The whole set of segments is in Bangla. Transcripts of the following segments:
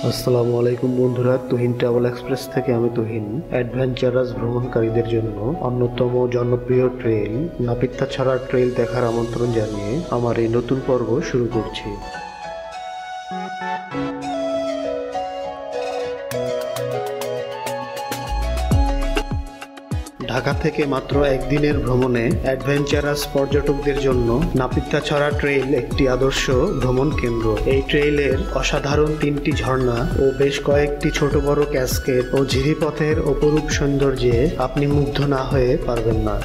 আসসালামু আলাইকুম বন্ধুরা, তুহিন ট্রাভেল এক্সপ্রেস থেকে আমি তুহিন। অ্যাডভেঞ্চারাস ভ্রমণকারীদের জন্য অন্যতম জনপ্রিয় ট্রেল নাপিতাছড়া ট্রেল দেখার আমন্ত্রণ জানিয়ে আমার এই নতুন পর্ব শুরু করছি। ঢাকা থেকে মাত্র একদিনের ভ্রমণে অ্যাডভেঞ্চারাস পর্যটকদের জন্য নাপিতাছড়া ট্রেইল একটি আদর্শ ভ্রমণ কেন্দ্র। এই ট্রেইলের অসাধারণ 3টি ঝর্ণা ও বেশ কয়েকটি ছোট বড় ক্যাসকেড ও ঝিরিপথের অপরূপ সৌন্দর্যে আপনি মুগ্ধ না হয়ে পারবেন না।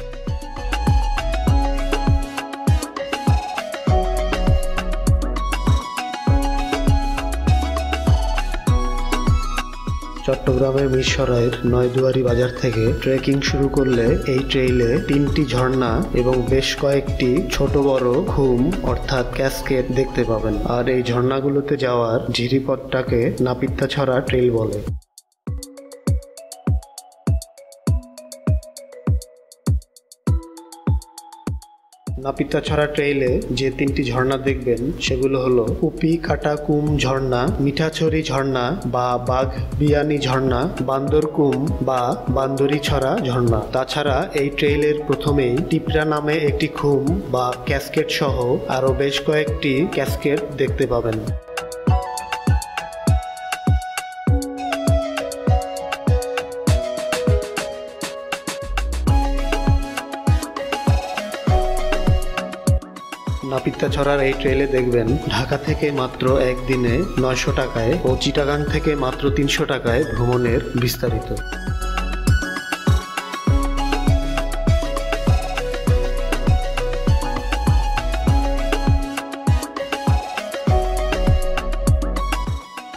চট্টগ্রামের মিরসরাইয়ের নয়দুয়ারি বাজার থেকে ট্রেকিং শুরু করলে এই ট্রেইলে 3টি ঝর্ণা এবং বেশ কয়েকটি ছোট বড় ঘুম অর্থাৎ ক্যাসকেড দেখতে পাবেন। আর এই ঝর্ণাগুলোতে যাওয়ার ঝিরিপথটাকে নাপিতাছড়া ট্রেইল বলে। নাপিতাছড়া ট্রেইলে যে 3টি ঝর্ণা দেখবেন সেগুলো হলো কুপি কাটাকুম ঝর্ণা, মিঠাছড়ি ঝর্ণা বা বাঘ বিয়ানি ঝর্ণা, বান্দরকুম বা বান্দরীছড়া ঝর্ণা। তাছাড়া এই ট্রেইলের প্রথমেই টিপরা নামে একটি খুম বা ক্যাসকেড সহ আরো বেশ কয়েকটি ক্যাসকেড দেখতে পাবেন। নাপিতাছড়ার এই ট্রেইলে দেখবেন ঢাকা থেকে মাত্র একদিনে 900 টাকায় ও চিটাগাং থেকে মাত্র 300 টাকায় ভ্রমণের বিস্তারিত।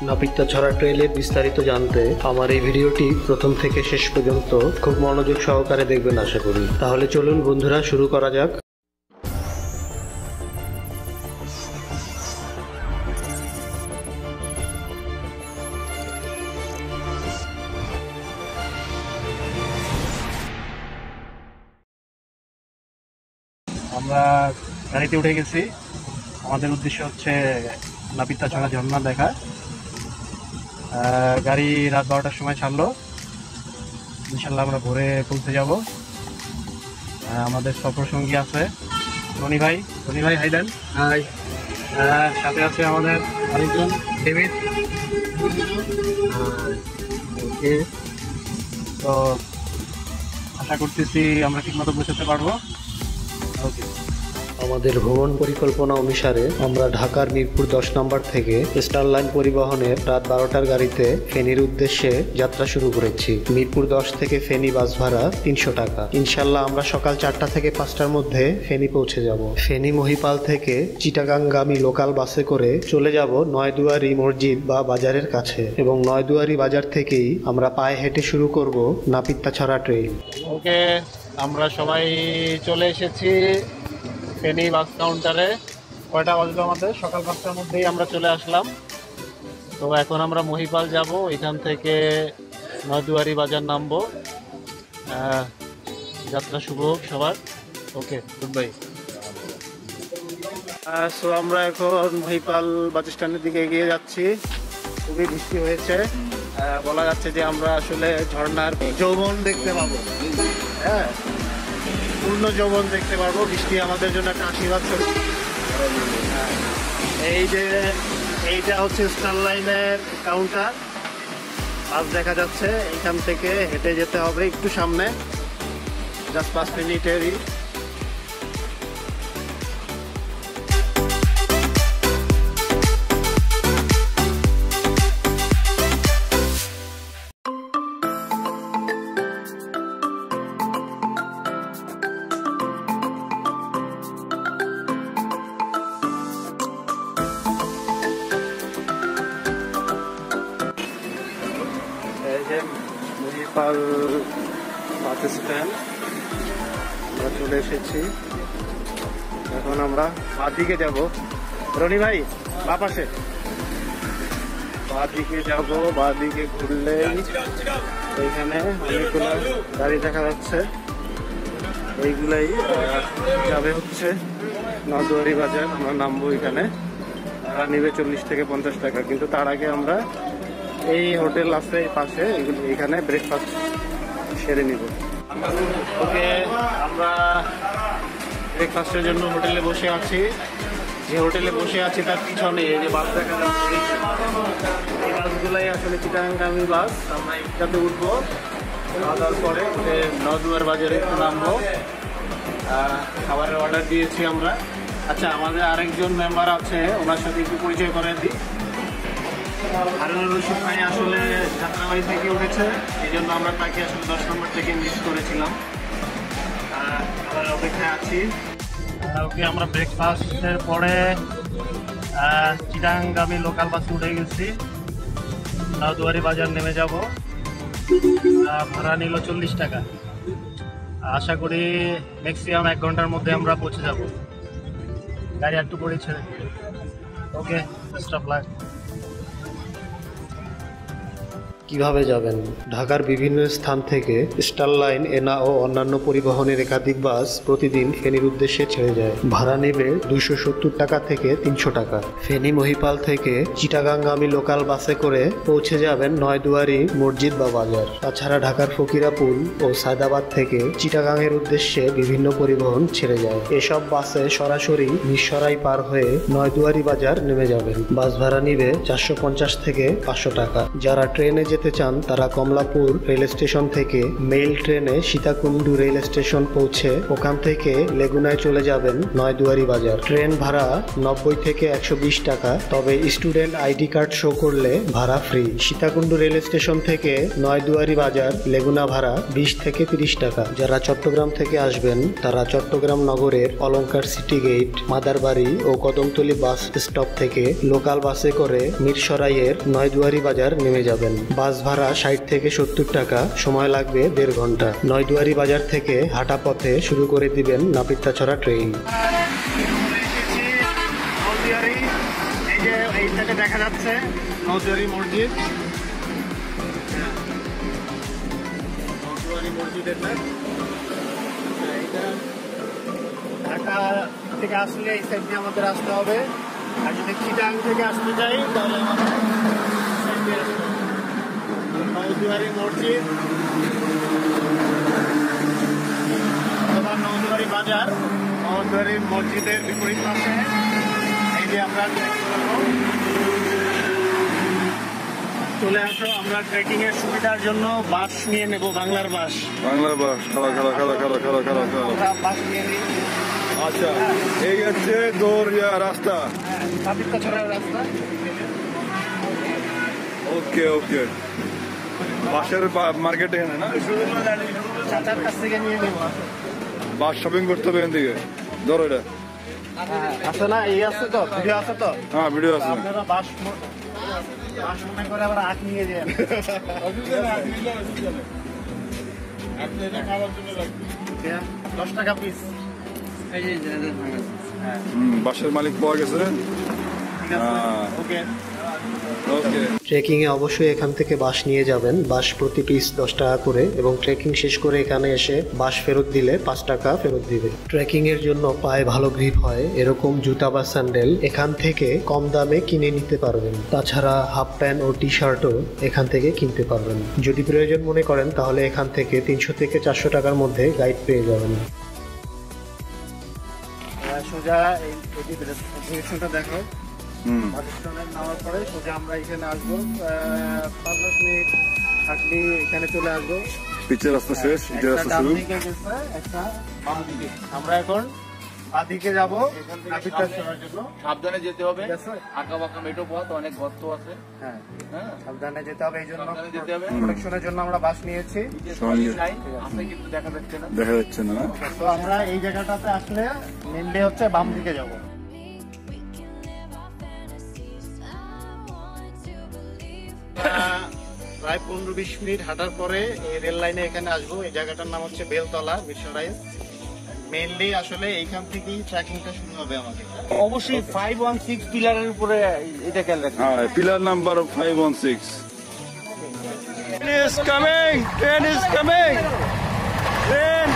নাপিতাছড়া ট্রেইলের বিস্তারিত জানতে আমার এই ভিডিওটি প্রথম থেকে শেষ পর্যন্ত খুব মনোযোগ সহকারে দেখবেন আশা করি। তাহলে চলুন বন্ধুরা, শুরু করা যাক। আমরা গাড়িতে উঠে গেছি। আমাদের উদ্দেশ্য হচ্ছে নাপিতাছড়া ঝর্ণা দেখা। গাড়ি রাত 12টার সময় ছাড়লো। ইনশাল্লাহ আমরা ভোরে পৌঁছে যাব। আমাদের সফর সঙ্গী আছে রনি ভাই। হাইডেন হাই। সাথে আছে আমাদের আরেকজন ডেভিড। ওকে, তো আশা করতেছি আমরা ঠিকমতো পৌঁছাতে পারবো। আমাদের ভ্রমণ পরিকল্পনা অনুসারে আমরা ঢাকার মিরপুর 10 নম্বর থেকে স্টার লাইন পরিবহনের রাত 12টার গাড়িতে ফেনীর উদ্দেশ্যে যাত্রা শুরু করেছি। মিরপুর 10 থেকে ফেনী বাস ভাড়া 300 টাকা। ইনশাল্লাহ আমরা সকাল 4টা থেকে 5টার মধ্যে ফেনী পৌঁছে যাব। ফেনী মহিপাল থেকে চিটাগাংগামী লোকাল বাসে করে চলে যাব নয়দুয়ারি মসজিদ বা বাজারের কাছে, এবং নয়দুয়ারি বাজার থেকেই আমরা পায়ে হেঁটে শুরু করব নাপিতাছড়া ট্রেইল। ওকে, আমরা সবাই চলে এসেছি ফেনী বাস কাউন্টারে। কয়টা বাজলো আমাদের? সকাল 5টার মধ্যেই আমরা চলে আসলাম। তো এখন আমরা মহিপাল যাব, এখান থেকে নয়দুয়ারি বাজার নামবো। যাত্রা শুভ হোক সবার। ওকে, গুড বাই। সো আমরা এখন মহিপাল বাস স্ট্যান্ডের দিকে এগিয়ে যাচ্ছি। খুবই বৃষ্টি হয়েছে, বলা যাচ্ছে যে আমরা আসলে ঝর্ণার যৌবন দেখতে পাবো। হ্যাঁ, পূর্ণ যৌবন দেখতে পারবো। বৃষ্টি আমাদের জন্য একটা আশীর্বাদ। এই যে এইটা হচ্ছে স্টার লাইনের কাউন্টার। বাস দেখা যাচ্ছে, এখান থেকে হেঁটে যেতে হবে একটু সামনে, জাস্ট 5 মিনিটেরই। মহিপাল বাস স্ট্যান্ড আমরা চলে এসেছি। এখন আমরা বাঁ দিকে যাব। রনি ভাই, বাঁ পাশে বাঁ দিকে যাব। বাঁ দিকে ঘুরলে এখানে অনেকগুলো গাড়ি দেখা যাচ্ছে। এইগুলাই যাবে হচ্ছে নদুয়ারি বাজার আমরা নামবো এখানে। ভাড়া নিবে 40 থেকে 50 টাকা, কিন্তু তার আগে আমরা এই হোটেল আছে পাশে, এখানে ব্রেকফাস্ট সেরে নিব। ওকে, আমরা ব্রেকফাস্টের জন্য হোটেলে বসে আছি। যে হোটেলে বসে আছি তার পিছনে এই যে বাস দেখা যাচ্ছে, এই বাসগুলাই আসলে চিটাগাঙ্গামী বাস। আমরা এটাতে উঠবো, খাওয়া দাওয়ার পরে নদুয়ার বাজারে একটু নামবো। খাবারের অর্ডার দিয়েছি আমরা। আচ্ছা, আমাদের আরেকজন মেম্বার আছে, ওনার সাথে একটু পরিচয় করে দিই। হারুনুর রশিদ ভাই আসলে যাত্রাবাড়ি থেকে উঠেছে, এই জন্য আমরা তাকে আসলে 10 নম্বর থেকে মিস করেছিলাম। আমরা অপেক্ষায় আছি। ওকে, আমরা ব্রেকফাস্টের পরে চিটাগাঙ্গামী লোকাল বাসে উঠে গেছি। নদুয়ারি বাজার নেমে যাব। ভাড়া নিল 40 টাকা। আশা করি ম্যাক্সিমাম 1 ঘন্টার মধ্যে আমরা পৌঁছে যাব। গাড়ি একটু পরে ছেড়ে। ওকে, বেস্ট অফ লাক। কিভাবে যাবেন? ঢাকার বিভিন্ন স্থান থেকে স্টার লাইন, এনা ও অন্যান্য পরিবহনের একাধিক বাস প্রতিদিন ফেনীর উদ্দেশ্যে ছেড়ে যায়। ভাড়া নেবে 270 টাকা থেকে 300 টাকা। ফেনী মহিপাল থেকে চিটাগাঙ্গামী লোকাল বাসে করে পৌঁছে যাবেন নয়দুয়ারি মসজিদ বা বাজার। তাছাড়া ঢাকার ফকিরাপুল ও সায়দাবাদ থেকে চিটাগাংয়ের উদ্দেশ্যে বিভিন্ন পরিবহন ছেড়ে যায়। এসব বাসে সরাসরি মিরসরাই পার হয়ে নয়দুয়ারি বাজার নেমে যাবেন। বাস ভাড়া নিবে 450 থেকে 500 টাকা। যারা ট্রেনে যেতে চান তারা কমলাপুর রেল স্টেশন থেকে মেইল ট্রেনে সীতাকুণ্ডু রেল স্টেশন পৌঁছে ওখান থেকে লেগুনায় চলে যাবেন নয়দুয়ারি বাজার। ট্রেন ভাড়া 90 থেকে 120 টাকা, তবে স্টুডেন্ট আইডি কার্ড শো করলে ভাড়া ফ্রি। সীতাকুণ্ডু রেল স্টেশন থেকে নয়দুয়ারি বাজার লেগুনা ভাড়া 20 থেকে 30 টাকা। যারা চট্টগ্রাম থেকে আসবেন তারা চট্টগ্রাম নগরের অলংকার সিটি গেট, মাদারবাড়ি ও কদমতলী বাস স্টপ থেকে লোকাল বাসে করে মিরসরাইয়ের নয়দুয়ারি বাজার নেমে যাবেন। বাস ভাড়া 60 থেকে 70 টাকা। সময় লাগবে 1.5 ঘন্টা। নয়দুয়ারি বাজার থেকে হাঁটা পথে শুরু করে দিবেন নাপিতাছড়া ট্রেন। এই যে এইটাকে দেখা যাচ্ছে নদুয়ারি মসজিদ। নদুয়ারি মসজিদ এটা ঢাকা থেকে আসলে এই সাইড দিয়ে আমাদের আসতে হবে, আর যদি চিটাং থেকে আসতে যাই তাহলে আমাদের নদুয়ারি মসজিদ অথবা নদুয়ারি বাজার। নদুয়ারি মসজিদের বিপরীত পাশে এই যে আমরা চলে আসো। আমরা ট্রেকিং এর সুবিধার জন্য বাস নিয়ে নেব, বাংলার বাস। বাংলার বাস আমরা বাস নিয়ে নিই। আচ্ছা, এই হচ্ছে দৌড়িয়া রাস্তা। নাপিতাছড়ার রাস্তা। ওকে ওকে, বাসের মার্কেট এখানে না? চাচার কাছ থেকে নিয়ে নেব। বাস শপিং করতে হবে এখান থেকে। ধরো এটা আছে না? এই আছে তো, ভিডিও আছে তো? হ্যাঁ, ভিডিও আছে। আপনারা বাস মনে করে আবার আখ নিয়ে যান। 10 টাকা পিস। বাসের মালিক পাওয়া গেছে। ওকে ওকে, ট্রেকিং এ অবশ্যই এখান থেকে বাস নিয়ে যাবেন। বাস প্রতি পিস 10 টাকা করে, এবং ট্রেকিং শেষ করে এখানে এসে বাস ফেরত দিলে 5 টাকা ফেরত দিবে। ট্রেকিং এর জন্য পায়ে ভালো গ্রিপ হয় এরকম জুতা বা স্যান্ডেল এখান থেকে কম দামে কিনে নিতে পারবেন। তাছাড়া হাফ প্যান্ট ও টি শার্টও এখান থেকে কিনতে পারবেন। যদি প্রয়োজন মনে করেন তাহলে এখান থেকে 300 থেকে 400 টাকার মধ্যে গাইড পেয়ে যাবেন। সোজা এই ডিরেকশনটা দেখো। পাকিস্তানের নামার পরে সোজা আমরা এখানে আসবো। 5-10 মিনিট থাকলে এখানে চলে আসবো। পিচের রাস্তা শেষ, ইটের রাস্তা শুরু। একটা বাম দিকে। আমরা এখন বাদিকে যাবো নাপিতাছড়ার জন্য। সাবধানে যেতে হবে, আঁকা বাঁকা মেঠো পথ, অনেক গর্ত আছে। হ্যাঁ, হ্যাঁ, সাবধানে যেতে হবে। এই জন্য সাবধানে যেতে হবে। প্রোটেকশনের জন্য আমরা বাস নিয়েছি। সঙ্গে আসলে কিন্তু দেখা যাচ্ছে না। দেখা যাচ্ছে না। তো আমরা এই জায়গাটাতে আসলে মেনলি হচ্ছে বাম দিকে যাবো। প্রায় 15-20 মিনিট হাঁটার পরে এই রেল লাইনে এখানে আসবো। এই জায়গাটার নাম হচ্ছে বেলতলা, মিরসরাই। মেইনলি আসলে এইখান থেকেই ট্রেকিংটা শুরু হবে আমাদের। অবশ্যই 516 পিলারের উপরে এটা খেয়াল রাখবেন। হ্যাঁ, pillar number 516। Train is coming! Train is coming! Train!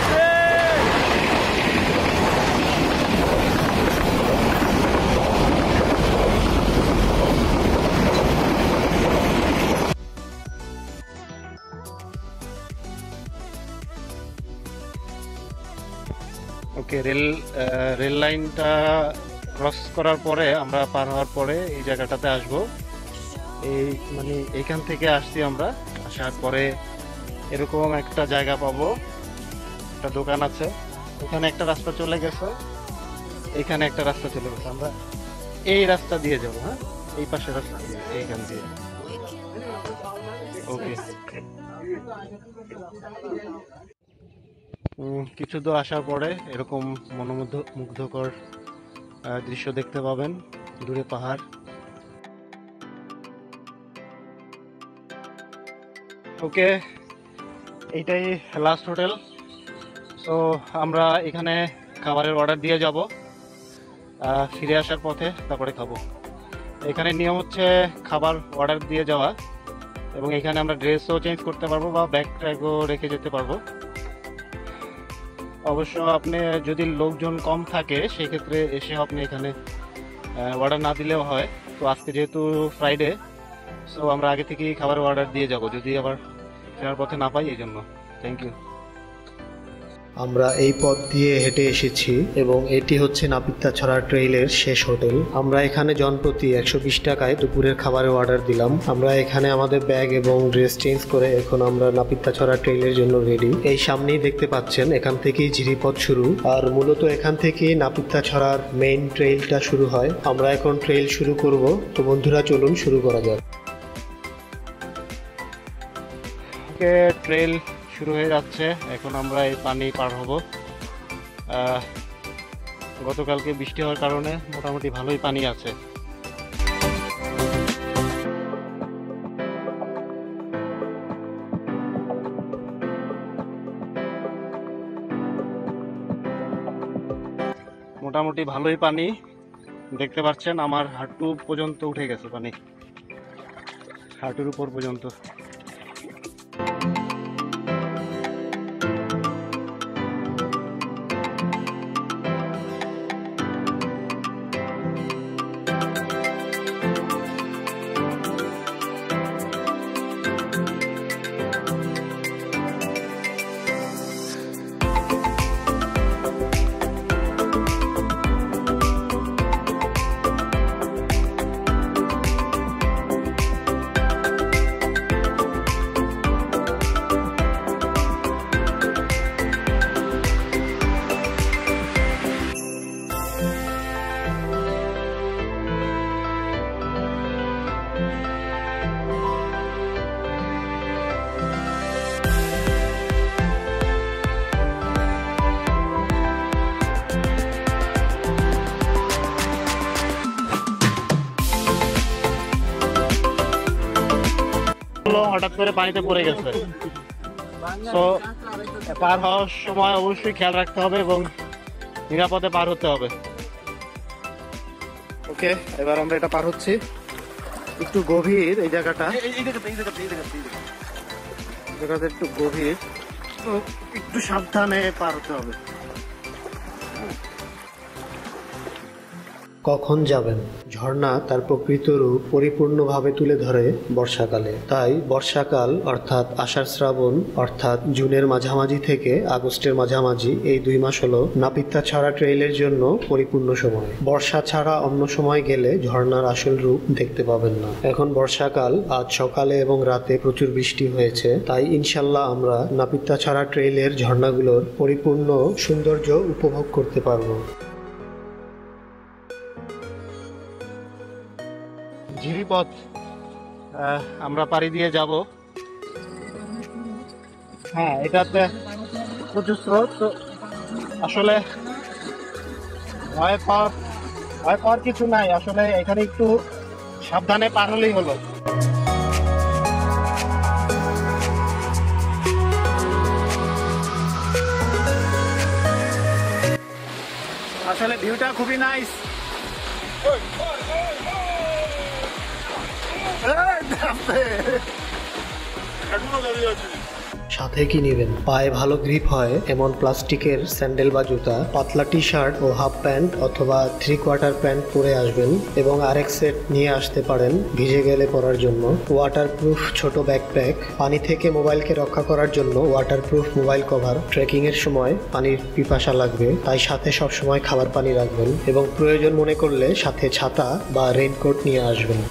Rail লাইনটা ক্রস করার পরে আমরা পার হওয়ার পরে এই জায়গাটাতে আসব। এই মানে এইখান থেকে আসছি আমরা, আসার পরে এরকম একটা জায়গা পাবো, একটা দোকান আছে, ওখানে একটা রাস্তা চলে গেছে, এখানে একটা রাস্তা চলে গেছে, আমরা এই রাস্তা দিয়ে যাবো। হ্যাঁ, এই পাশের রাস্তা দিয়ে, এইখান দিয়ে। ওকে, কিছু দূর আসার পরে এরকম মুগ্ধকর দৃশ্য দেখতে পাবেন, দূরে পাহাড়। ওকে, এইটাই লাস্ট হোটেল। তো আমরা এখানে খাবারের অর্ডার দিয়ে যাব, ফিরে আসার পথে তারপরে খাবো। এখানে নিয়ম হচ্ছে খাবার অর্ডার দিয়ে যাওয়া, এবং এখানে আমরা ড্রেসও চেঞ্জ করতে পারবো বা ব্যাগ ট্যাগও রেখে যেতে পারবো। অবশ্য আপনি যদি লোকজন কম থাকে সেই ক্ষেত্রে এসে আপনি এখানে অর্ডার না দিলেও হয়। তো আজকে যেহেতু ফ্রাইডে, সো আমরা আগে থেকেই খাবারের অর্ডার দিয়ে যাব, যদি আবার ফেরার পথে না পাই এই জন্য। Thank you. আমরা এই পথ দিয়ে হেঁটে এসেছি এবং এটি হচ্ছে নাপিতাছড়া ট্রেইলের শেষ হোটেল। আমরা এখানে জনপ্রতি 120 টাকায় দুপুরের খাবারের অর্ডার দিলাম। আমরা এখানে আমাদের ব্যাগ এবং ড্রেস চেঞ্জ করে এখন আমরা নাপিতাছড়া ট্রেইলের জন্য রেডি। এই সামনেই দেখতে পাচ্ছেন, এখান থেকেই ঝিরিপথ শুরু, আর মূলত এখান থেকেই নাপিতাছড়ার মেইন ট্রেইলটা শুরু হয়। আমরা এখন ট্রেইল শুরু করব, তো বন্ধুরা চলুন শুরু করা যাক। ওকে, ট্রেইল শুরু হয়ে যাচ্ছে। এখন আমরা এই পানি পার হব। গতকালকে বৃষ্টি হওয়ার কারণে মোটামুটি ভালোই পানি আছে। মোটামুটি ভালোই পানি, দেখতে পাচ্ছেন আমার হাঁটু পর্যন্ত উঠে গেছে পানি, হাঁটুর উপর পর্যন্ত। হঠাৎ করে পানিতে পড়ে গেছে, তো পার হওয়ার সময় অবশ্যই খেয়াল রাখতে হবে এবং নিরাপদে পার হতে হবে। ওকে, এবার আমরা এটা পার হচ্ছি। একটু গভীর এই জায়গাটা, জায়গাটা একটু গভীর, তো একটু সাবধানে পার হতে হবে। কখন যাবেন? ঝর্ণা তার প্রকৃত রূপ পরিপূর্ণভাবে তুলে ধরে বর্ষাকালে। তাই বর্ষাকাল অর্থাৎ আষাঢ় শ্রাবণ অর্থাৎ জুনের মাঝামাঝি থেকে আগস্টের মাঝামাঝি, এই 2 মাস হলো নাপিতাছড়া ট্রেইলের জন্য পরিপূর্ণ সময়। বর্ষা ছাড়া অন্য সময় গেলে ঝর্ণার আসল রূপ দেখতে পাবেন না। এখন বর্ষাকাল, আজ সকালে এবং রাতে প্রচুর বৃষ্টি হয়েছে, তাই ইনশাল্লাহ আমরা নাপিতাছড়া ট্রেইলের ঝর্ণাগুলোর পরিপূর্ণ সৌন্দর্য উপভোগ করতে পারবো। ঝিরিপথ আমরা পাড়ি দিয়ে যাব। হ্যাঁ, এটাতে প্রচুর স্রোত, তো আসলে ভয় পাওয়ার কিছু নাই। আসলে এখানে একটু সাবধানে পার হলেই হলো। আসলে ভিউটা খুবই নাইস। সাথে কি নেবেন? পায়ে ভালো গ্রিপ হয় এমন প্লাস্টিকের স্যান্ডেল বা জুতা, পাতলা টি শার্ট ও হাফ প্যান্ট অথবা 3/4 প্যান্ট পরে আসবেন এবং আরেক সেট নিয়ে আসতে পারেন ভিজে গেলে পরার জন্য। ওয়াটারপ্রুফ ছোট ব্যাকপ্যাক, পানি থেকে মোবাইলকে রক্ষা করার জন্য ওয়াটারপ্রুফ মোবাইল কভার। ট্রেকিং এর সময় পানির পিপাসা লাগবে, তাই সাথে সবসময় খাবার পানি রাখবেন এবং প্রয়োজন মনে করলে সাথে ছাতা বা রেইনকোট নিয়ে আসবেন।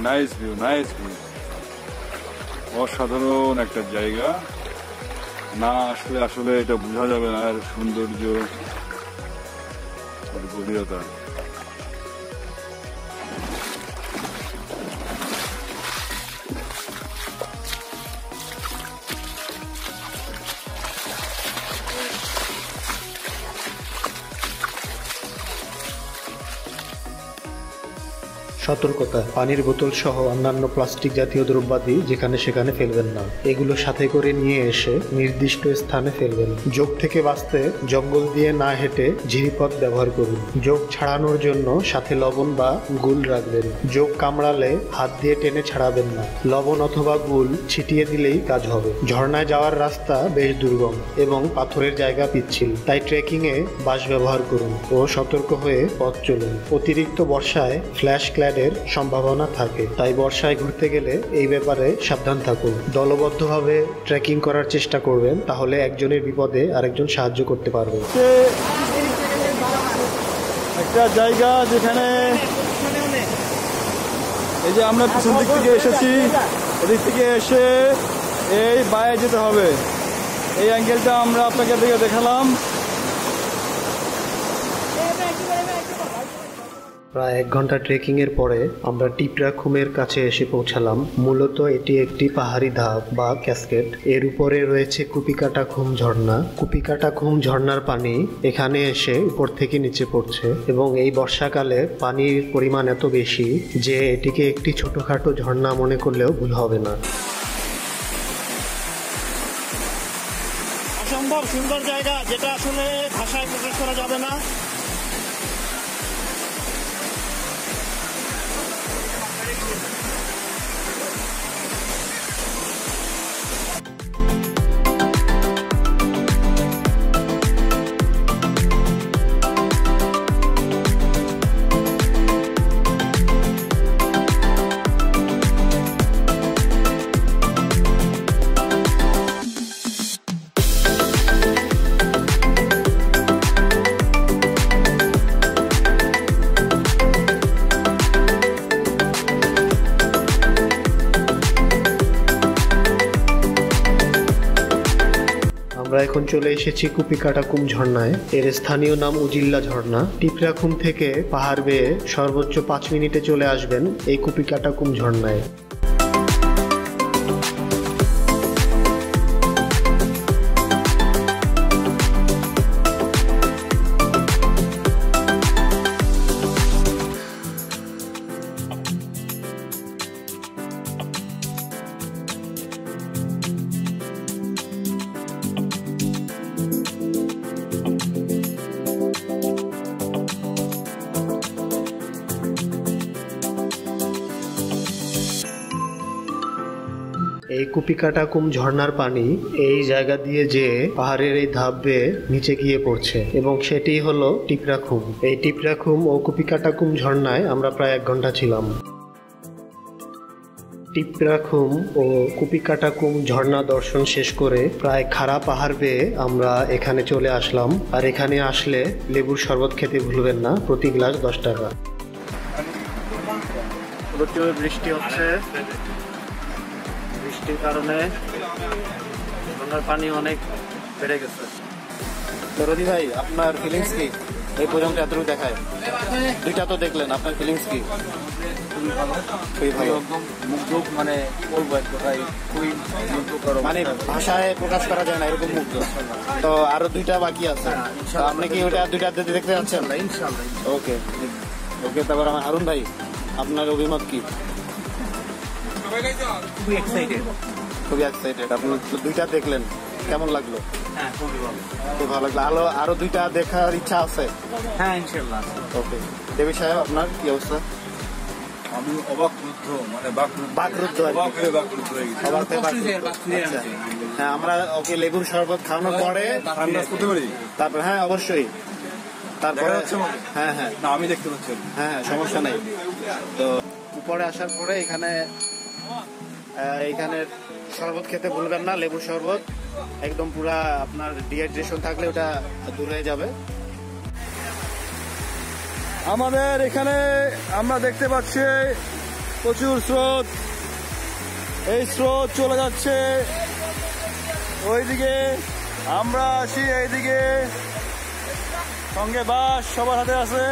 নাইস ভিউ, নাইস ভিউ, অসাধারণ একটা জায়গা। না আসলে আসলে এটা বোঝা যাবে না আর সৌন্দর্য, গভীরতা। সতর্কতা, পানির বোতল সহ অন্যান্য প্লাস্টিক জাতীয় দ্রব্যাদি যেখানে সেখানে ফেলবেন না। এগুলো সাথে করে নিয়ে এসে নির্দিষ্ট স্থানে ফেলবেন। যোগ থেকে বাঁচতে জঙ্গল দিয়ে না হেঁটে ঝিরিপথ ব্যবহার করুন। যোগ ছাড়ানোর জন্য সাথে লবণ বা গুল রাখবেন। যোগ কামড়ালে হাত দিয়ে টেনে ছাড়াবেন না। লবণ অথবা গুল ছিটিয়ে দিলেই কাজ হবে। ঝর্ণায় যাওয়ার রাস্তা বেশ দুর্গম এবং পাথরের জায়গা পিচ্ছিল, তাই ট্রেকিংয়ে বাঁশ ব্যবহার করুন ও সতর্ক হয়ে পথ চলুন। অতিরিক্ত বর্ষায় ফ্ল্যাশ ক্ল্যাডের সম্ভাবনা থাকে, তাই বর্ষায় ঘুরতে গেলে এই ব্যাপারে সাবধান থাকুন। দলবদ্ধভাবে ট্রেকিং করার চেষ্টা করবেন, তাহলে একজনের বিপদে আরেকজন সাহায্য করতে পারবে। একটা জায়গা যেখানে এই যে আমরা পিছন দিক থেকে এসেছি, এদিক থেকে এসে এই বাইরে যেতে হবে। এই অ্যাঙ্গেলটা আমরা আপনাকে দিকে দেখালাম। প্রায় 1 ঘন্টা ট্রেকিং এর পরে আমরা টিপরাখুমের কাছে এসে পৌঁছালাম। মূলত এটি একটি পাহাড়ি ধাপ বা ক্যাসকেড। এর উপরে রয়েছে কুপিকাটাখুম ঝর্ণা। কুপিকাটাখুম ঝর্ণার পানি এখানে এসে উপর থেকে নিচে পড়ছে এবং এই বর্ষাকালে পানির পরিমাণ এত বেশি যে এটিকে একটি ছোটখাটো ঝর্ণা মনে করলেও ভুল হবে না। অসম্ভব সুন্দর জায়গা, যেটা আসলে ভাষায় প্রকাশ করা যাবে না। আমরা এখন চলে এসেছি কুপিকাটাকুম ঝর্ণায়। এর স্থানীয় নাম উজিল্লা ঝর্ণা। টিপরাখুম থেকে পাহাড় বেয়ে সর্বোচ্চ 5 মিনিটে চলে আসবেন এই কুপিকাটাকুম ঝর্ণায়। এই কুপিকাটাকুম ঝর্ণার পানি এই জায়গা দিয়ে যে পাহাড়ের এই ধাপ বেয়ে নিচে গিয়ে পড়ছে এবং সেটি হলো টিপরাখুম। এই টিপরাখুম ও কুপিকাটাকুম ঝর্ণায় আমরা প্রায় 1 ঘন্টা ছিলাম। টিপরাখুম ও কুপিকাটাকুম ঝর্ণা দর্শন শেষ করে প্রায় খাড়া পাহাড় বেয়ে আমরা এখানে চলে আসলাম। আর এখানে আসলে লেবুর শরবত খেতে ভুলবেন না, প্রতি গ্লাস 10 টাকা। প্রচুর বৃষ্টি হচ্ছে, বৃষ্টির কারণে ঝর্ণার পানি অনেক বেড়ে গেছে। দরদি ভাই, আপনার ফিলিংস কি? এই পর্যন্ত এতটুকু দেখায়। দুইটা তো দেখলেন, আপনার ফিলিংস কি? খুবই ভালো, মুগ্ধ, মানে বলবো এক কথায় খুবই মুগ্ধকর, মানে ভাষায় প্রকাশ করা যায় না এরকম মুগ্ধ। তো আরো দুইটা বাকি আছে, তো আপনি কি ওইটা দুইটা দেখতে যাচ্ছেন? ইনশাআল্লাহ। ওকে ওকে, তারপর আমার হারুন ভাই, আপনার অভিমত কি? খুবই এক্সাইটেড। খুবই এক্সাইটেড। আপনি দুইটা দেখলেন, কেমন লাগলো? হ্যাঁ, খুবই ভালো। খুব ভালো লাগলো। আরো দুইটা দেখার ইচ্ছা আছে? হ্যাঁ, ইনশাআল্লাহ। ওকে, দেবী সাহেব আপনার কি অবস্থা? আমি অবাকরুদ্ধ, মানে বাকরুদ্ধ আর কি। অবাক হয়ে বাকরুদ্ধ হয়ে গেছি। অবাক হয়ে বাকরুদ্ধ। আচ্ছা। হ্যাঁ, আমরা ওকে লেবুর শরবত খাওয়ানোর পরে আন্দাজ করতে পারি? তারপর, হ্যাঁ অবশ্যই, তারপরে দেখা যাচ্ছে আমাকে? হ্যাঁ হ্যাঁ না, আমি দেখতে পাচ্ছি না। হ্যাঁ, সমস্যা নেই। তো উপরে আসার পরে এখানে এইখানে শরবত খেতে ভুলবেন না, লেবুর শরবত। একদম পুরা আপনার ডিহাইড্রেশন থাকলে ওটা দূর হয়ে যাবে। আমাদের এখানে আমরা দেখতে পাচ্ছি প্রচুর স্রোত। এই স্রোত চলে যাচ্ছে ওইদিকে, আমরা আছি এইদিকে, সঙ্গে বাস সবার হাতে আছে।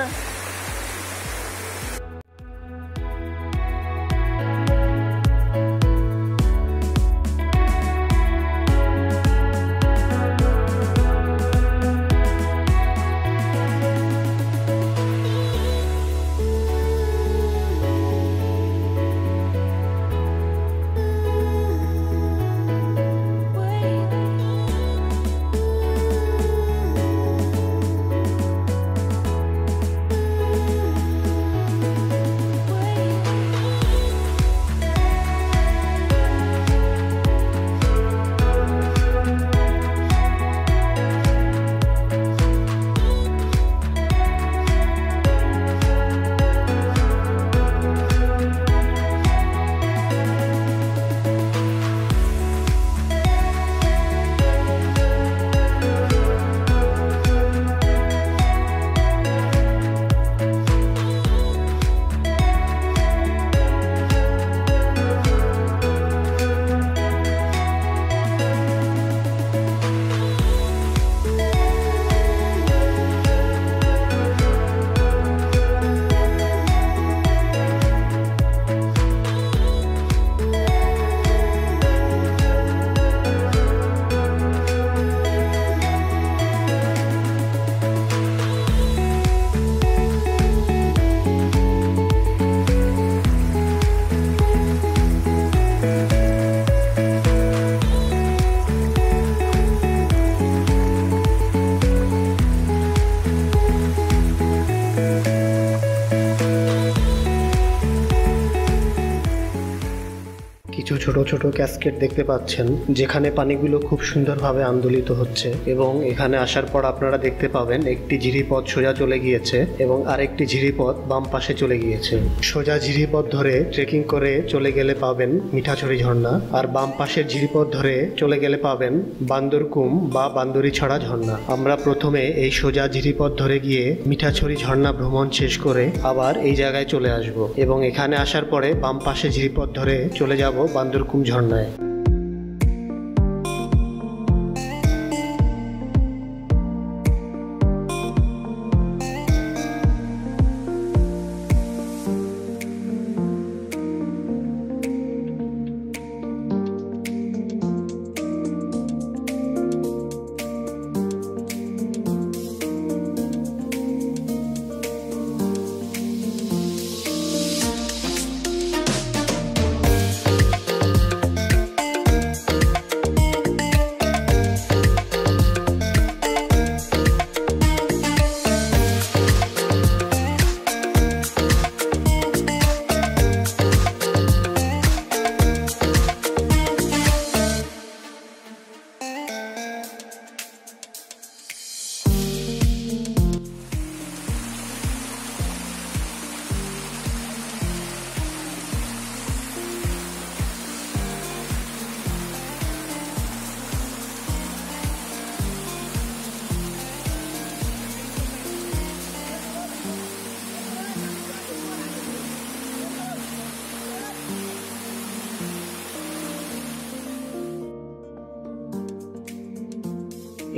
কিছু ছোট ছোট ক্যাসকেড দেখতে পাচ্ছেন, যেখানে পানিগুলো খুব সুন্দরভাবে আন্দোলিত হচ্ছে। এবং এখানে আসার পর আপনারা দেখতে পাবেন একটি ঝিরিপথ সোজা চলে গিয়েছে এবং আরেকটি ঝিরিপথ বাম পাশে চলে গিয়েছে। সোজা ঝিরিপথ ধরে ট্রেকিং করে চলে গেলে পাবেন মিঠাছড়ি ঝর্ণা, আর বাম পাশের ঝিরিপথ ধরে চলে গেলে পাবেন বান্দরকুম বা বান্দরীছড়া ঝর্ণা। আমরা প্রথমে এই সোজা ঝিরিপথ ধরে গিয়ে মিঠাছড়ি ঝর্ণা ভ্রমণ শেষ করে আবার এই জায়গায় চলে আসব এবং এখানে আসার পরে বাম পাশে ঝিরিপথ ধরে চলে যাব বান্দরকুম ঝর্ণায়।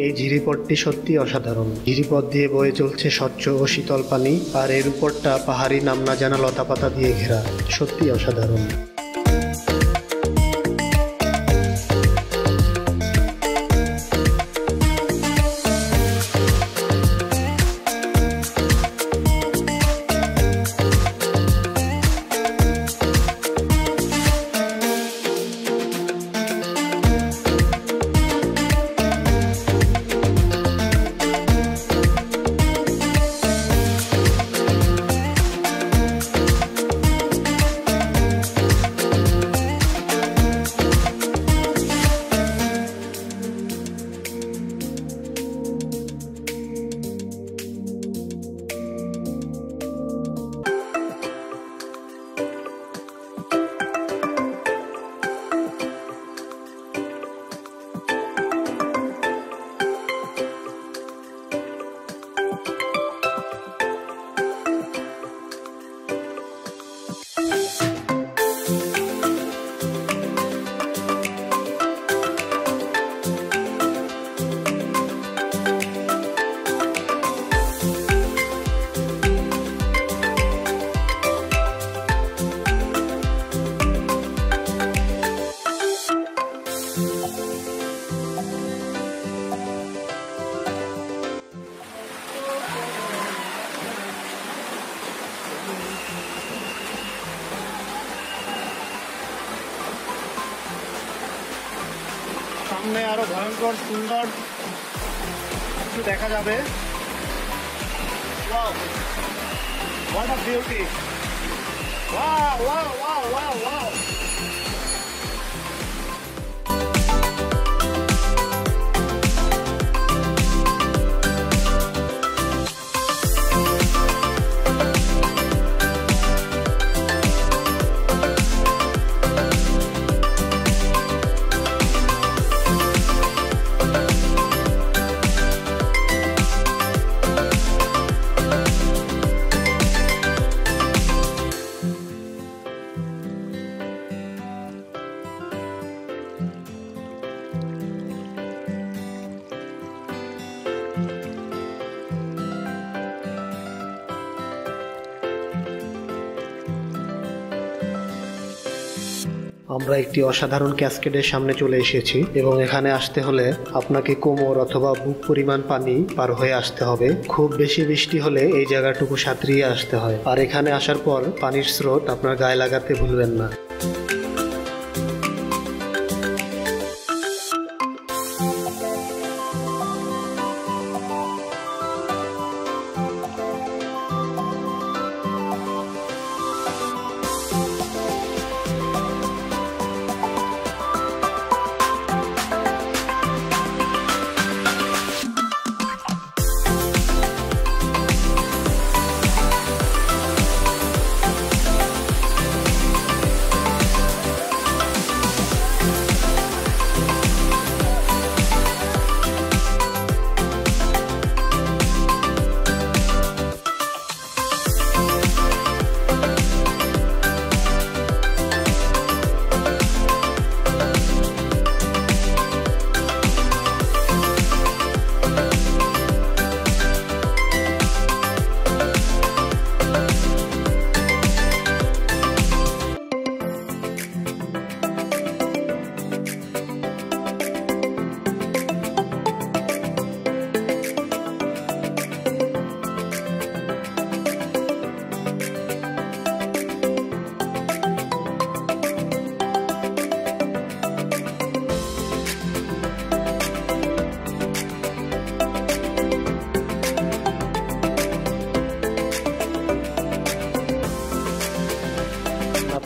এই ঝিরিপথটি সত্যি অসাধারণ। ঝিরিপথ দিয়ে বয়ে চলছে স্বচ্ছ ও শীতল পানি, আর এর উপরটা পাহাড়ি নাম না জানা লতাপাতা দিয়ে ঘেরা। সত্যি অসাধারণ। সামনে আরো ভয়ঙ্কর সুন্দর কিছু দেখা যাবে। Wow! What a beauty! Wow! Wow! Wow! Wow! Wow! আমরা একটি অসাধারণ ক্যাসকেডের সামনে চলে এসেছি এবং এখানে আসতে হলে আপনাকে কোমর অথবা বুক পরিমাণ পানি পার হয়ে আসতে হবে। খুব বেশি বৃষ্টি হলে এই জায়গাটুকু সাঁতরিয়ে আসতে হয়, আর এখানে আসার পর পানির স্রোত আপনার গায়ে লাগাতে ভুলবেন না।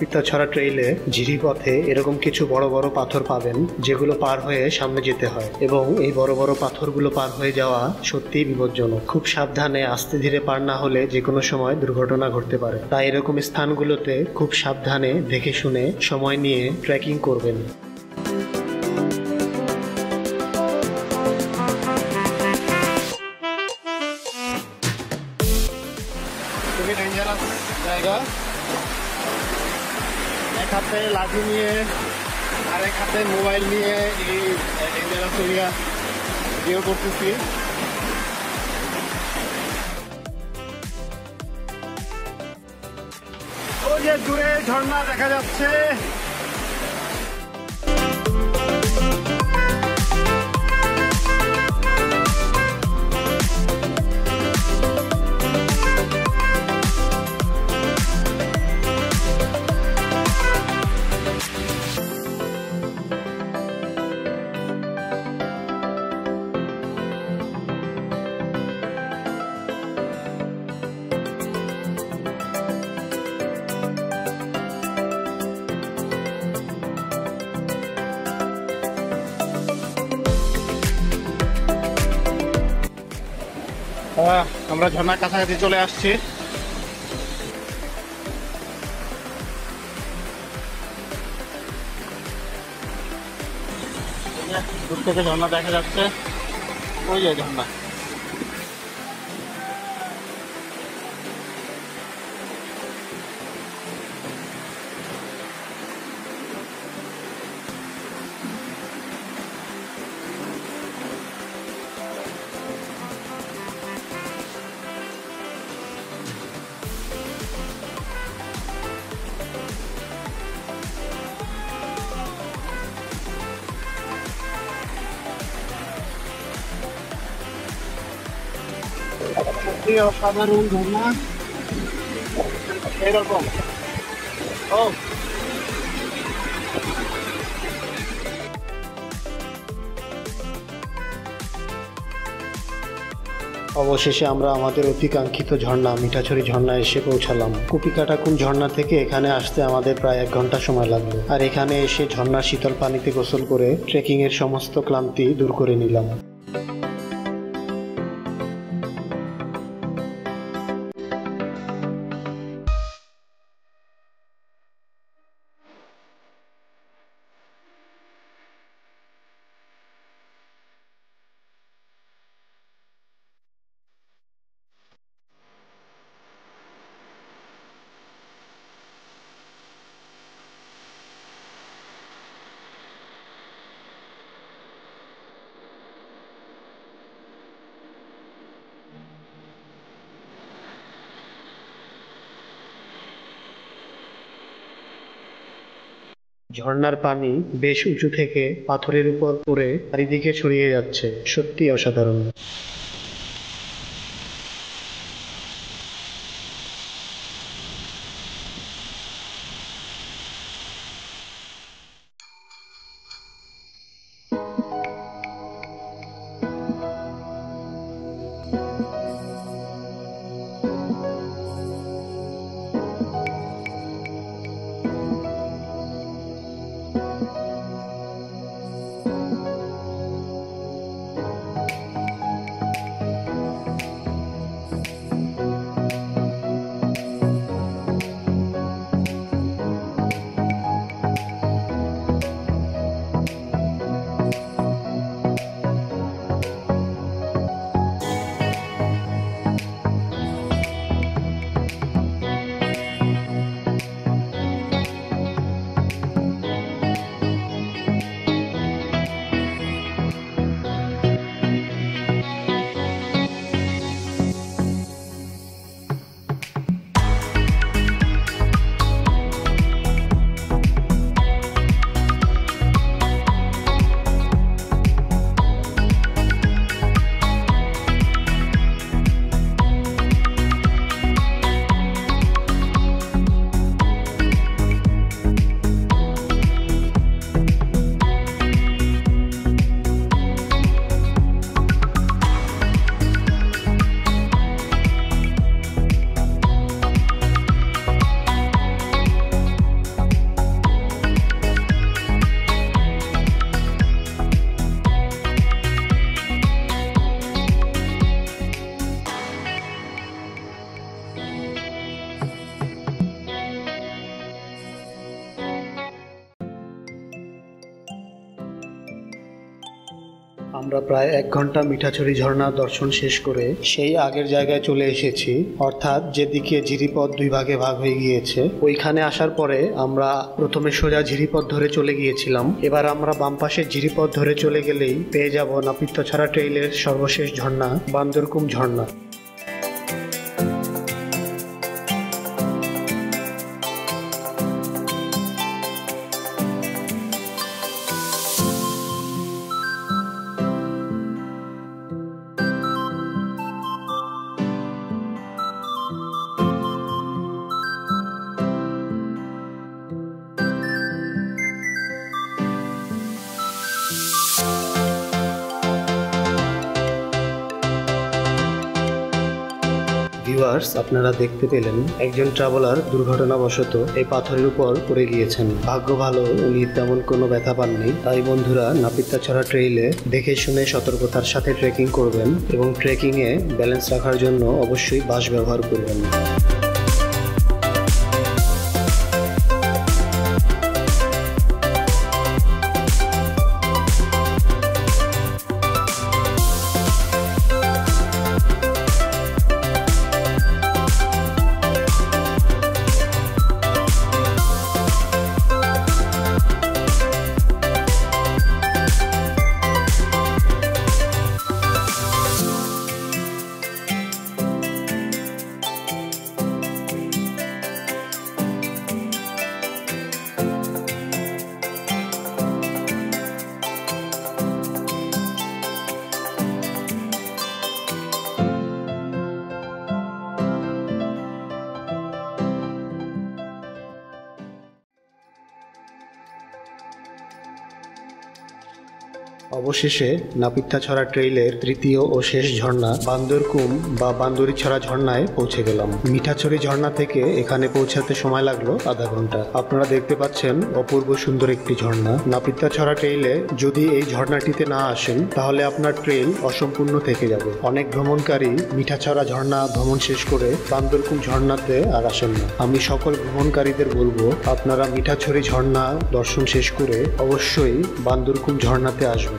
পিত্তাছড়া ট্রেইলে ঝিরিপথে এরকম কিছু বড় বড় পাথর পাবেন, যেগুলো পার হয়ে সামনে যেতে হয়, এবং এই বড় বড় পাথরগুলো পার হয়ে যাওয়া সত্যিই বিপজ্জনক। খুব সাবধানে আস্তে ধীরে পার না হলে যে কোনো সময় দুর্ঘটনা ঘটতে পারে। তাই এরকম স্থানগুলোতে খুব সাবধানে দেখে শুনে সময় নিয়ে ট্রেকিং করবেন। খুবই ডেঞ্জারাস জায়গা। এক হাতে লাঠি নিয়ে আর এক হাতে মোবাইল নিয়ে এই ডেঞ্জারাস এরিয়া ভিডিও করতেছি। ওই যে দূরে ঝর্ণা দেখা যাচ্ছে। আমরা ঝর্ণার কাছাকাছি চলে আসছি। দূর থেকে ঝর্ণা দেখা যাচ্ছে, ওই যে ঝর্ণা। অসাধারণ ঝর্ণা এরকম। ও অবশেষে আমরা আমাদের অতিকাঙ্ক্ষিত ঝর্ণা মিঠাছড়ি ঝর্ণা এসে পৌঁছালাম। কুপিকাটাকুম ঝর্ণা থেকে এখানে আসতে আমাদের প্রায় 1 ঘন্টা সময় লাগলো। আর এখানে এসে ঝর্ণার শীতল পানিতে গোসল করে ট্রেকিং এর সমস্ত ক্লান্তি দূর করে নিলাম। ঝর্ণার পানি বেশ উঁচু থেকে পাথরের উপর পড়ে চারিদিকে ছড়িয়ে যাচ্ছে, সত্যি অসাধারণ। আমরা প্রায় 1 ঘন্টা মিঠাছড়ি ঝর্ণা দর্শন শেষ করে সেই আগের জায়গায় চলে এসেছি, অর্থাৎ যেদিকে ঝিরিপথ 2 ভাগে ভাগ হয়ে গিয়েছে। ওইখানে আসার পরে আমরা প্রথমে সোজা ঝিরিপথ ধরে চলে গিয়েছিলাম। এবার আমরা বাম পাশের ঝিরিপথ ধরে চলে গেলেই পেয়ে যাব নাপিতছড়া ট্রেইলের সর্বশেষ ঝর্ণা বান্দরকুম ঝর্ণা। ভিউয়ার্স, আপনারা দেখতে পেলেন একজন ট্রাভেলার দুর্ঘটনাবশত এই পাথরের উপর পড়ে গিয়েছেন। ভাগ্য ভালো উনি তেমন কোনো ব্যথা পাননি। তাই বন্ধুরা, নাপিতছড়া ট্রেইলে দেখে শুনে সতর্কতার সাথে ট্রেকিং করবেন এবং ট্রেকিংয়ে ব্যালেন্স রাখার জন্য অবশ্যই বাস ব্যবহার করবেন। অবশেষে নাপিতছড়া ট্রেইলের তৃতীয় ও শেষ ঝর্ণা বান্দরকুম বা বান্দুরিছড়া ঝর্ণায় পৌঁছে গেলাম। মিঠাছড়ি ঝর্ণা থেকে এখানে পৌঁছাতে সময় লাগলো আধা ঘন্টা। আপনারা দেখতে পাচ্ছেন অপূর্ব সুন্দর একটি ঝর্ণা। নাপিতছড়া ট্রেইলে যদি এই ঝর্ণাটিতে না আসেন তাহলে আপনার ট্রেইল অসম্পূর্ণ থেকে যাবে। অনেক ভ্রমণকারী মিঠাছড়া ঝর্ণা ভ্রমণ শেষ করে বান্দরকুম ঝর্ণাতে আর আসেন না। আমি সকল ভ্রমণকারীদের বলবো, আপনারা মিঠাছড়ি ঝর্ণা দর্শন শেষ করে অবশ্যই বান্দরকুম ঝর্ণাতে আসবেন।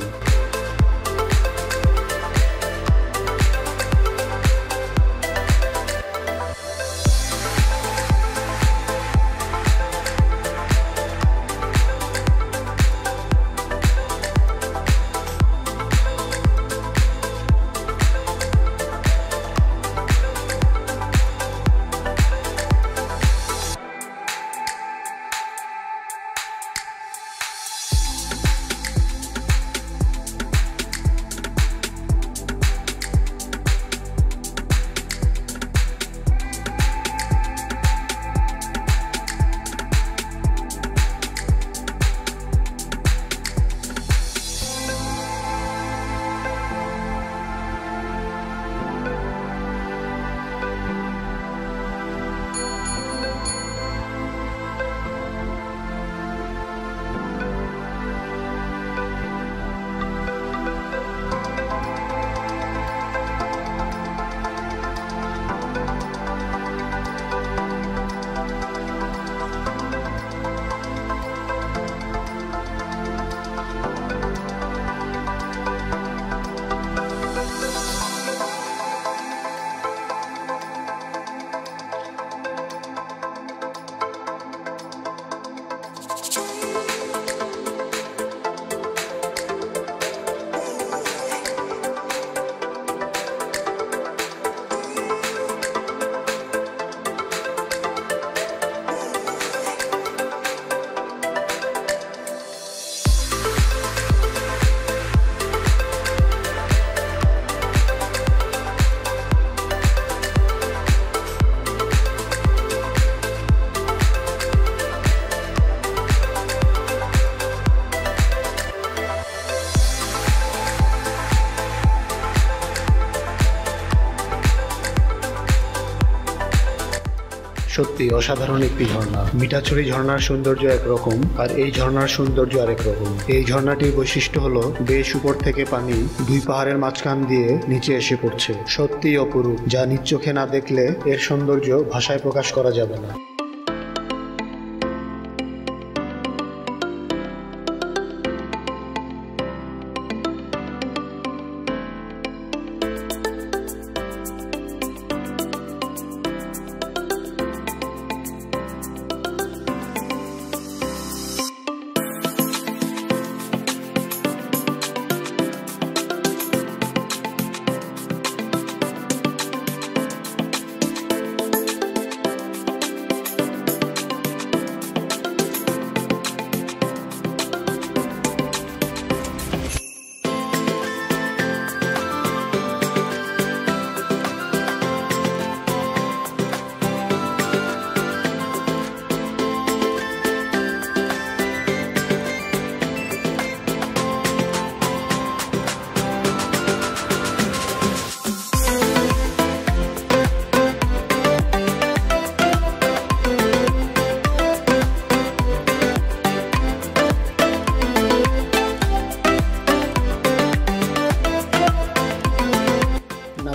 সত্যি অসাধারণ একটি ঝর্ণা। মিঠাছড়ি ঝর্ণার সৌন্দর্য একরকম আর এই ঝর্ণার সৌন্দর্য আরেক রকম। এই ঝর্ণাটির বৈশিষ্ট্য হলো বেশ উপর থেকে পানি 2 পাহাড়ের মাঝখান দিয়ে নিচে এসে পড়ছে। সত্যিই অপরূপ, যা নিজ চোখে না দেখলে এর সৌন্দর্য ভাষায় প্রকাশ করা যাবে না।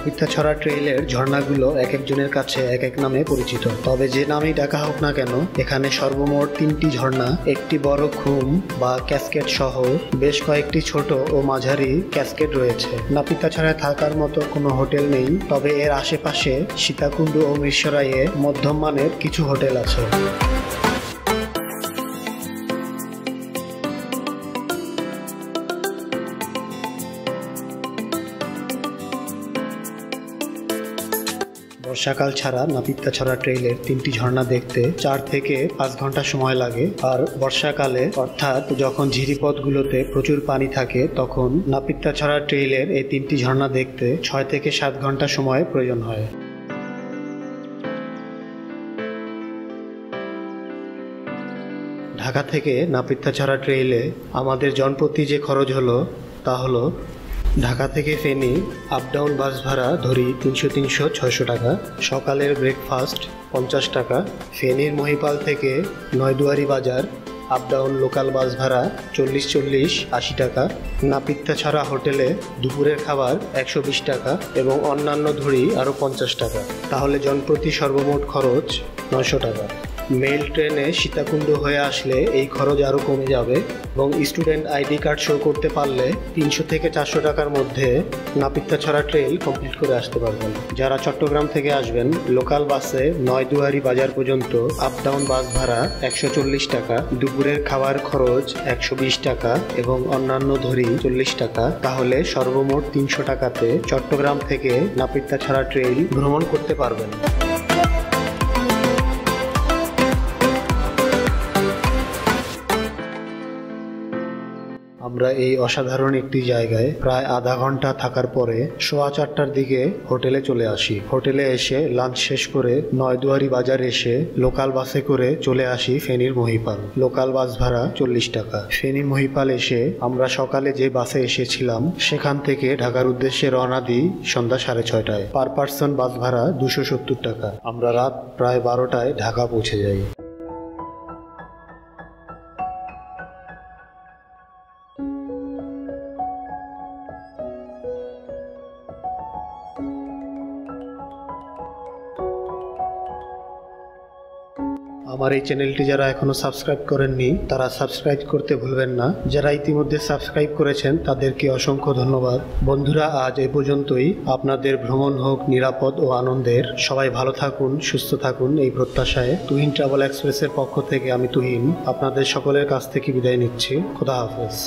নাপিতাছড়া ট্রেইলের ঝর্ণাগুলো এক একজনের কাছে এক এক নামে পরিচিত, তবে যে নামেই ডাকা হোক না কেন এখানে সর্বমোট 3টি ঝর্ণা, একটি বড় খুম বা ক্যাসকেড সহ বেশ কয়েকটি ছোট ও মাঝারি ক্যাসকেড রয়েছে। নাপিতাছড়ায় থাকার মতো কোনো হোটেল নেই, তবে এর আশেপাশে সীতাকুণ্ড ও মিরসরাইয়ে মধ্যম মানের কিছু হোটেল আছে। বর্ষাকাল ছাড়া নাপিতাছড়া ট্রেইলের 3টি ঝর্ণা দেখতে 4 থেকে 5 ঘন্টা সময় লাগে, আর বর্ষাকালে অর্থাৎ যখন ঝিরিপথগুলোতে প্রচুর পানি থাকে তখন নাপিতাছড়া ট্রেইলের এই 3টি ঝর্ণা দেখতে 6 থেকে 7 ঘন্টা সময় প্রয়োজন হয়। ঢাকা থেকে নাপিতাছড়া ট্রেইলে আমাদের জনপ্রতি যে খরচ হলো তা হলো ঢাকা থেকে ফেনী আপ ডাউন বাস ভাড়া ধরি 300-600 টাকা, সকালের ব্রেকফাস্ট 50 টাকা, ফেনীর মহিপাল থেকে নয়দুয়ারি বাজার আপ ডাউন লোকাল বাস ভাড়া 40-80 টাকা, নাপিতাছড়া হোটেলে দুপুরের খাবার 120 টাকা এবং অন্যান্য ধরি আরও 50 টাকা। তাহলে জনপ্রতি সর্বমোট খরচ 900 টাকা। মেল ট্রেনে সীতাকুণ্ড হয়ে আসলে এই খরচ আরও কমে যাবে এবং স্টুডেন্ট আইডি কার্ড শো করতে পারলে 300 থেকে 400 টাকার মধ্যে নাপিতাছড়া ট্রেইল কমপ্লিট করে আসতে পারবেন। যারা চট্টগ্রাম থেকে আসবেন লোকাল বাসে নয়দুয়ারি বাজার পর্যন্ত আপ ডাউন বাস ভাড়া 140 টাকা, দুপুরের খাবার খরচ 120 টাকা এবং অন্যান্য ধরি 40 টাকা। তাহলে সর্বমোট 300 টাকাতে চট্টগ্রাম থেকে নাপিতাছড়া ট্রেইল ভ্রমণ করতে পারবেন। আমরা এই অসাধারণ একটি জায়গায় প্রায় আধা ঘন্টা থাকার পরে 4:15টার দিকে হোটেলে চলে আসি। হোটেলে এসে লাঞ্চ শেষ করে নয়দুয়ারি বাজার এসে লোকাল বাসে করে চলে আসি ফেনীর মহিপাল। লোকাল বাস ভাড়া 40 টাকা। ফেনী মহিপাল এসে আমরা সকালে যে বাসে এসেছিলাম সেখান থেকে ঢাকার উদ্দেশ্যে রওনা দিই সন্ধ্যা 6:30টায়। পার পার্সন বাস ভাড়া 270 টাকা। আমরা রাত প্রায় 12টায় ঢাকা পৌঁছে যাই। আমার এই চ্যানেলটি যারা এখনো সাবস্ক্রাইব করেননি তারা সাবস্ক্রাইব করতে ভুলবেন না। যারা ইতিমধ্যে সাবস্ক্রাইব করেছেন তাদেরকে অসংখ্য ধন্যবাদ। বন্ধুরা, আজ এ পর্যন্তই। আপনাদের ভ্রমণ হোক নিরাপদ ও আনন্দের। সবাই ভালো থাকুন, সুস্থ থাকুন এই প্রত্যাশায় তুহিন ট্রাভেল এক্সপ্রেসের পক্ষ থেকে আমি তুহিন আপনাদের সকলের কাছ থেকে বিদায় নিচ্ছি। খোদা হাফেজ।